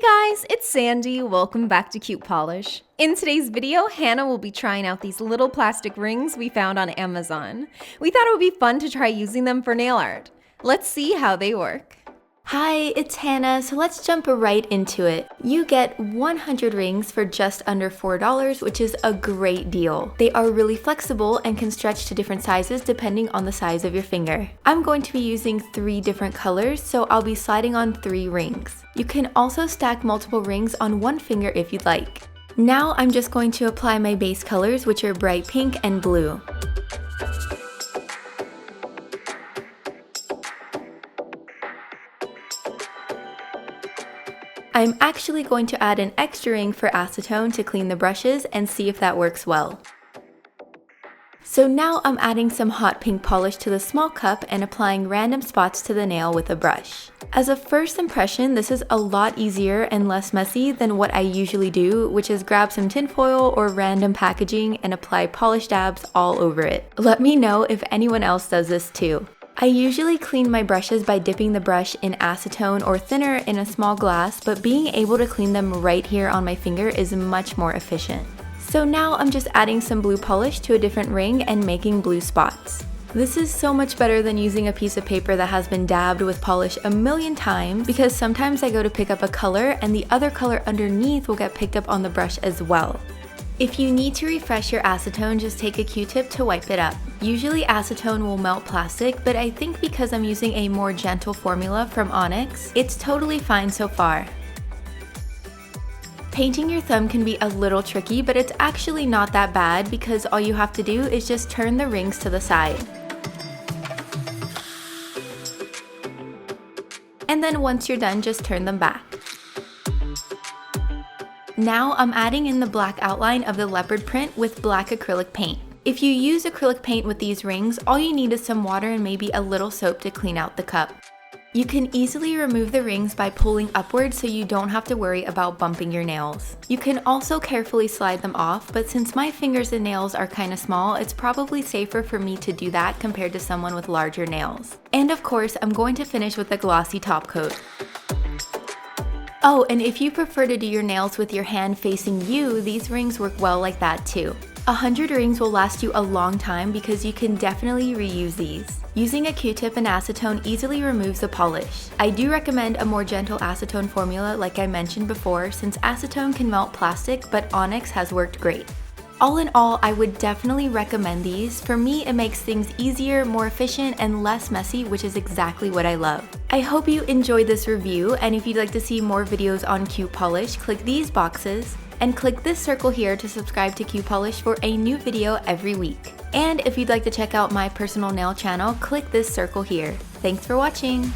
guys, it's Sandy. Welcome back to CutePolish. In today's video, Hannah will be trying out these little plastic rings we found on Amazon. We thought it would be fun to try using them for nail art. Let's see how they work. Hi, it's Hannah, so let's jump right into it. You get 100 rings for just under $4, which is a great deal. They are really flexible and can stretch to different sizes depending on the size of your finger. I'm going to be using 3 different colors, so I'll be sliding on 3 rings. You can also stack multiple rings on one finger if you'd like. Now I'm just going to apply my base colors, which are bright pink and blue. I'm actually going to add an extra ring for acetone to clean the brushes and see if that works well. So now I'm adding some hot pink polish to the small cup and applying random spots to the nail with a brush. As a first impression, this is a lot easier and less messy than what I usually do, which is grab some tinfoil or random packaging and apply polish dabs all over it. Let me know if anyone else does this too. I usually clean my brushes by dipping the brush in acetone or thinner in a small glass, but being able to clean them right here on my finger is much more efficient. So now I'm just adding some blue polish to a different ring and making blue spots. This is so much better than using a piece of paper that has been dabbed with polish a million times, because sometimes I go to pick up a color and the other color underneath will get picked up on the brush as well. If you need to refresh your acetone, just take a Q-tip to wipe it up. Usually acetone will melt plastic, but I think because I'm using a more gentle formula from Onyx, it's totally fine so far. Painting your thumb can be a little tricky, but it's actually not that bad because all you have to do is just turn the rings to the side. And then once you're done, just turn them back. Now I'm adding in the black outline of the leopard print with black acrylic paint. If you use acrylic paint with these rings, all you need is some water and maybe a little soap to clean out the cup. You can easily remove the rings by pulling upward so you don't have to worry about bumping your nails. You can also carefully slide them off, but since my fingers and nails are kind of small, it's probably safer for me to do that compared to someone with larger nails. And of course, I'm going to finish with a glossy top coat. Oh, and if you prefer to do your nails with your hand facing you, these rings work well like that too. 100 rings will last you a long time because you can definitely reuse these. Using a Q-tip and acetone easily removes the polish. I do recommend a more gentle acetone formula like I mentioned before, since acetone can melt plastic, but Onyx has worked great. All in all, I would definitely recommend these. For me, it makes things easier, more efficient, and less messy, which is exactly what I love. I hope you enjoyed this review, and if you'd like to see more videos on CutePolish, click these boxes, and click this circle here to subscribe to CutePolish for a new video every week. And if you'd like to check out my personal nail channel, click this circle here. Thanks for watching!